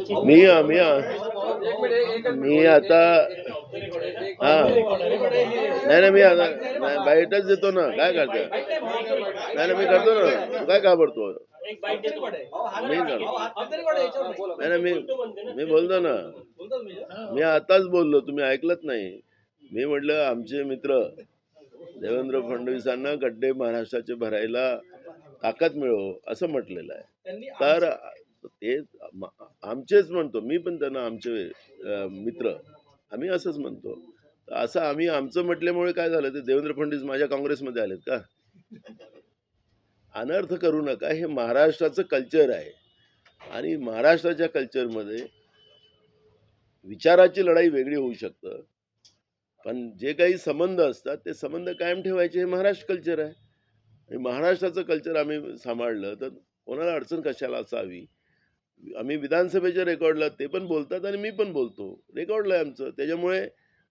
मी मी मी आता हा नाही ना, मी आता बाईटच देतो ना, काय करते? नाही ना, मी करतो ना, तू काय घाबरतो? मी करतो नाही ना, मी बोलतो ना, मी आताच बोललो, तुम्ही ऐकलत नाही. मी म्हटलं आमचे मित्र देवेंद्र फडणवीसांना गड्डे महाराष्ट्राचे भरायला ताकद मिळो असं म्हटलेलं आहे. तर ते आमचेच म्हणतो, मी पण त्यांना आमचे मित्र आम्ही असंच म्हणतो. असं आम्ही आमचं म्हटल्यामुळे काय झालं, ते देवेंद्र फडणवीस माझ्या काँग्रेसमध्ये आलेत का? अनर्थ करू नका. हे महाराष्ट्राचं कल्चर आहे आणि महाराष्ट्राच्या कल्चरमध्ये विचाराची लढाई वेगळी होऊ शकतं, पण जे काही संबंध असतात ते संबंध कायम ठेवायचे, हे महाराष्ट्र कल्चर आहे. आणि महाराष्ट्राचं कल्चर आम्ही सांभाळलं तर कोणाला अडचण कशाला असावी. आम्ही विधानसभेच्या रेकॉर्डला ते पण बोलतात आणि मी पण बोलतो, रेकॉर्डला आहे आमचं. त्याच्यामुळे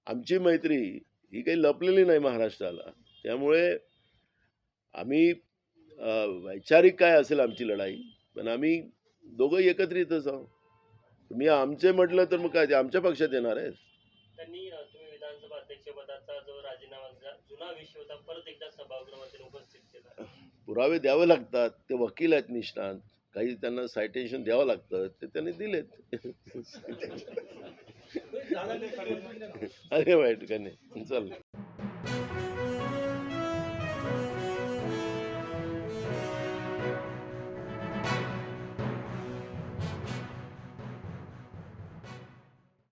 आमची मैत्री ही काही लपलेली नाही महाराष्ट्राला. त्यामुळे आम्ही वैचारिक काय असेल आमची लढाई, पण आम्ही दोघंही एकत्रितच आहोत. तुम्ही आमचे म्हटलं तर मग काय ते आमच्या पक्षात येणार आहेत? त्यांनी तुम्ही विधानसभा अध्यक्षपदाचा जो राजीनामा जुना विषय होता परत एकदा सभागृहामध्ये उपस्थित केला. पुरावे द्यावे लागतात, ते वकील आहेत निष्णात, काही त्यांना सायटेशन द्यावं लागतं, ते त्यांनी दिलेत. अरे वाईट का नाही, चल.